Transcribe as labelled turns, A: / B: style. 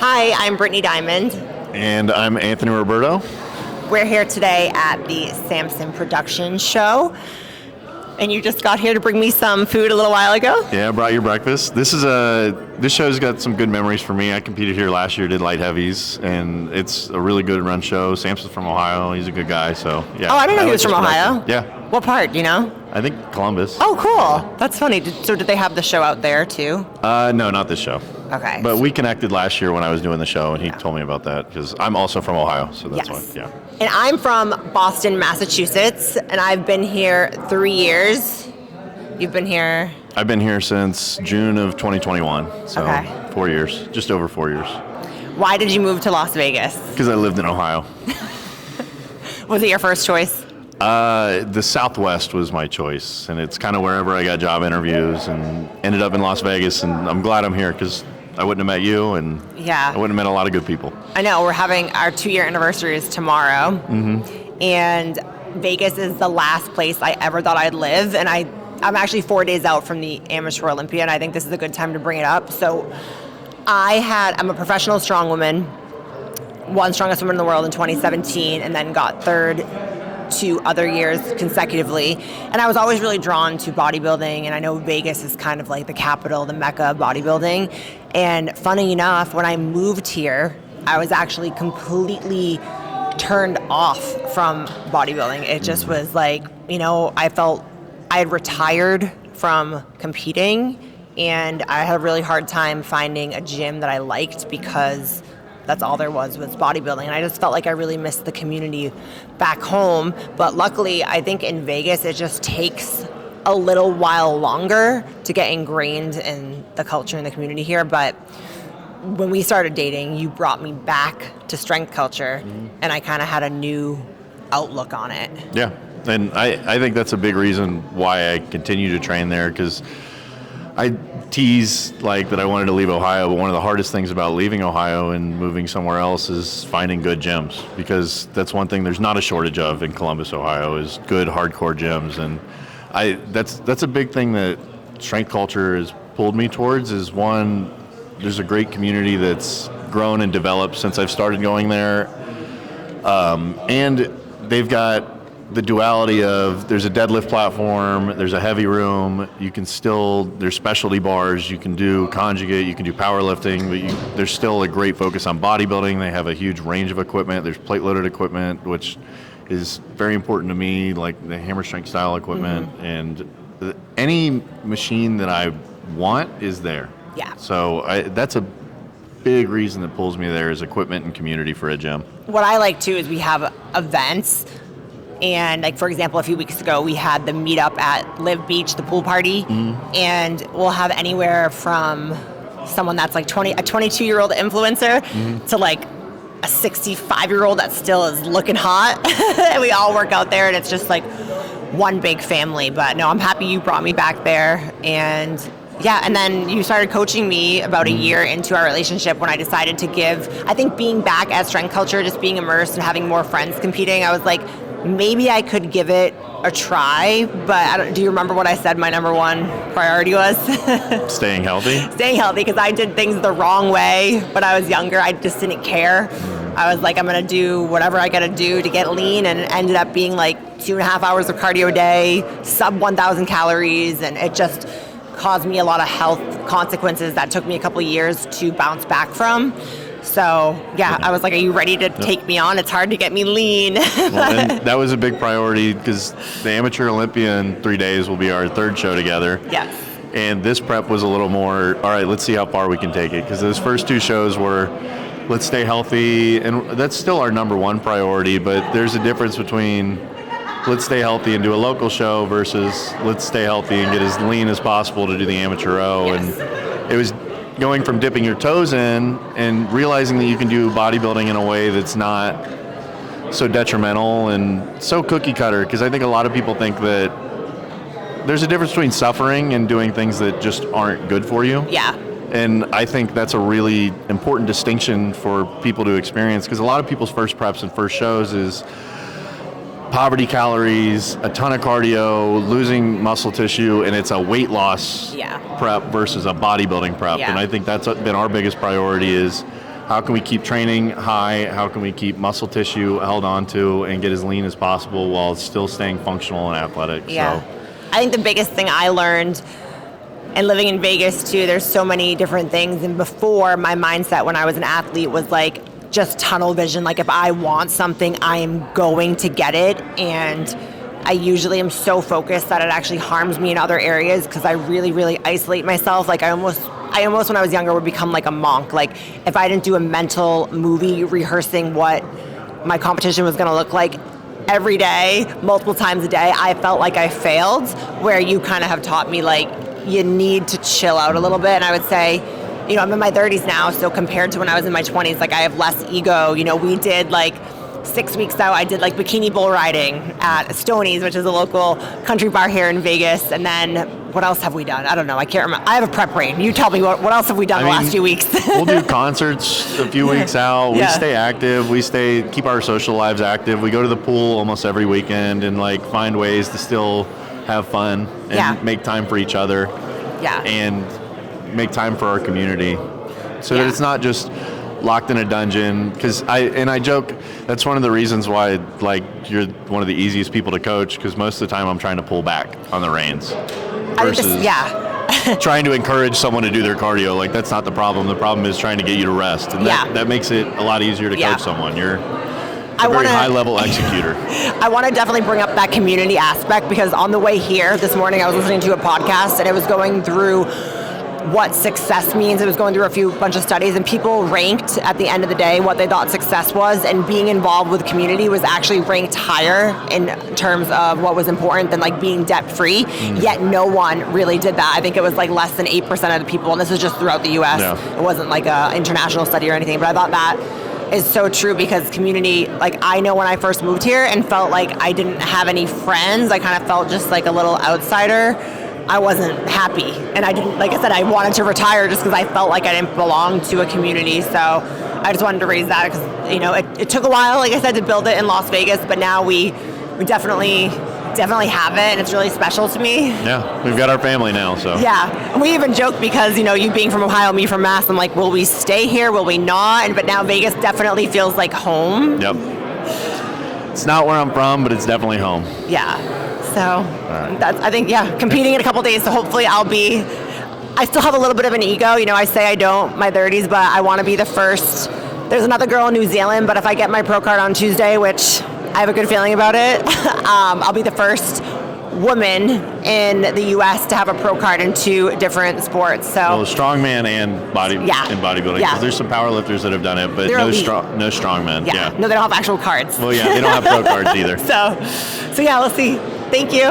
A: Hi, I'm Brittany Diamond.
B: And I'm Anthony Roberto.
A: We're here today at the Samson Production Show. And you just got here to bring me some food a little while ago?
B: Yeah, I brought you breakfast. This show's got some good memories for me. I competed here last year, did light heavies, and it's a really good run show. Samson's from Ohio. He's a good guy, so yeah.
A: Oh, I didn't know he was from Ohio.
B: Yeah.
A: What part, do you know?
B: I think Columbus.
A: Oh, cool. That's funny. So did they have the show out there too?
B: No, not this show.
A: Okay.
B: But we connected last year when I was doing the show, and he told me about that because I'm also from Ohio, so that's
A: Yes.
B: why. Yeah.
A: And I'm from Boston, Massachusetts, and I've been here 3 years. You've been here?
B: I've been here since June of 2021, so
A: Okay.
B: 4 years, just over 4 years.
A: Why did you move to Las Vegas?
B: Because I lived in Ohio.
A: Was it your first choice?
B: The Southwest was my choice, and it's kind of wherever I got job interviews, and ended up in Las Vegas, and I'm glad I'm here because I wouldn't have met you, and
A: Yeah.
B: I wouldn't have met a lot of good people.
A: I know, we're having our 2-year anniversary is tomorrow, and Vegas is the last place I ever thought I'd live, and I'm actually 4 days out from the Amateur Olympia, and I think this is a good time to bring it up. So I'm a professional strongwoman, won strongest woman in the world in 2017, and then got third 2 other years consecutively. And I was always really drawn to bodybuilding, and I know Vegas is kind of like the capital, the mecca of bodybuilding. And funny enough, when I moved here, I was actually completely turned off from bodybuilding. It just was like, I felt I had retired from competing, and I had a really hard time finding a gym that I liked because that's all there was bodybuilding. And I just felt like I really missed the community back home. But luckily, I think in Vegas, it just takes a little while longer to get ingrained in the culture and the community here. But when we started dating, you brought me back to strength culture, and I kind of had a new outlook on it.
B: Yeah, and I think that's a big reason why I continue to train there, because I tease like that I wanted to leave Ohio, but one of the hardest things about leaving Ohio and moving somewhere else is finding good gyms, because that's one thing there's not a shortage of in Columbus, Ohio, is good hardcore gyms. And that's a big thing that strength culture has pulled me towards, is one, there's a great community that's grown and developed since I've started going there. And they've got the duality of, there's a deadlift platform, there's a heavy room, there's specialty bars, you can do conjugate, you can do powerlifting, but there's still a great focus on bodybuilding. They have a huge range of equipment. There's plate loaded equipment, which is very important to me, like the hammer strength style equipment, and any machine that I want is there.
A: Yeah.
B: So that's a big reason that pulls me there, is equipment and community for a gym.
A: What I like too is we have events. And like, for example, a few weeks ago, we had the meetup at Live Beach, the pool party. And we'll have anywhere from someone that's like a 22-year-old influencer to like a 65-year-old that still is looking hot. And we all work out there, and it's just like one big family. But no, I'm happy you brought me back there. And yeah, and then you started coaching me about a year into our relationship when I decided to I think being back at strength culture, just being immersed and having more friends competing, I was like, maybe I could give it a try. But do you remember what I said my number one priority was?
B: Staying healthy?
A: Staying healthy, because I did things the wrong way when I was younger. I just didn't care. I was like, I'm going to do whatever I got to do to get lean, and it ended up being like 2.5 hours of cardio a day, sub 1,000 calories, and it just caused me a lot of health consequences that took me a couple of years to bounce back from. So, yeah, I was like, are you ready to take me on? It's hard to get me lean.
B: Well, and that was a big priority, because the Amateur Olympia in 3 days will be our third show together.
A: Yes.
B: And this prep was a little more, all right, let's see how far we can take it. Because those first 2 shows were, let's stay healthy. And that's still our number one priority. But there's a difference between let's stay healthy and do a local show versus let's stay healthy and get as lean as possible to do the Amateur O.
A: Yes.
B: And it was going from dipping your toes in and realizing that you can do bodybuilding in a way that's not so detrimental and so cookie cutter, because I think a lot of people think that there's a difference between suffering and doing things that just aren't good for you.
A: Yeah.
B: And I think that's a really important distinction for people to experience, because a lot of people's first preps and first shows is poverty calories, a ton of cardio, losing muscle tissue, and it's a weight loss prep versus a bodybuilding prep.
A: Yeah.
B: And I think that's been our biggest priority, is how can we keep training high? How can we keep muscle tissue held onto and get as lean as possible while still staying functional and athletic?
A: Yeah.
B: So,
A: I think the biggest thing I learned, and living in Vegas too, there's so many different things. And before, my mindset when I was an athlete was like just tunnel vision. Like if I want something, I am going to get it. And I usually am so focused that it actually harms me in other areas because I really, really isolate myself. Like I almost when I was younger would become like a monk. Like if I didn't do a mental movie rehearsing what my competition was going to look like every day, multiple times a day, I felt like I failed, where you kind of have taught me like you need to chill out a little bit. And I would say, I'm in my 30s now, so compared to when I was in my 20s, like I have less ego. We did like 6 weeks out, I did like bikini bull riding at Stoney's, which is a local country bar here in Vegas. And then what else have we done? I don't know. I can't remember. I have a prep brain. You tell me what else have we done the last few weeks?
B: We'll do concerts a few weeks out. We stay active. Keep our social lives active. We go to the pool almost every weekend and like find ways to still have fun and make time for each other.
A: Yeah.
B: And make time for our community so that it's not just locked in a dungeon. Because I joke, that's one of the reasons why like you're one of the easiest people to coach, because most of the time I'm trying to pull back on the reins versus trying to encourage someone to do their cardio. Like that's not the problem. The problem is trying to get you to rest, and that makes it a lot easier to coach someone. You're a very high-level executor.
A: I want to definitely bring up that community aspect, because on the way here this morning I was listening to a podcast and it was going through what success means. It was going through a bunch of studies, and people ranked at the end of the day what they thought success was, and being involved with community was actually ranked higher in terms of what was important than like being debt-free. Yet no one really did that. I think it was like less than 8% of the people, and this is just throughout the US. It wasn't like an international study or anything, but I thought that is so true, because community, like I know when I first moved here and felt like I didn't have any friends, I kind of felt just like a little outsider. I wasn't happy, and I didn't, like I said, I wanted to retire just because I felt like I didn't belong to a community. So I just wanted to raise that, because it took a while, like I said, to build it in Las Vegas, but now we definitely have it, and it's really special to me.
B: Yeah, we've got our family now, so.
A: Yeah, we even joke because, you being from Ohio, me from Mass, I'm like, will we stay here, will we not? But now Vegas definitely feels like home.
B: Yep. It's not where I'm from, but it's definitely home.
A: Yeah. So that's, I think, competing in a couple days, so hopefully I still have a little bit of an ego. I say I don't, my 30s, but I want to be the first. There's another girl in New Zealand, but if I get my pro card on Tuesday, which I have a good feeling about it, I'll be the first woman in the U.S. to have a pro card in 2 different sports. So
B: strongman and bodybuilding.
A: Yeah.
B: 'Cause there's some powerlifters that have done it, but no strongmen.
A: Yeah. No, they don't have actual cards.
B: Well, yeah, they don't have pro cards either.
A: So yeah, we'll see. Thank you.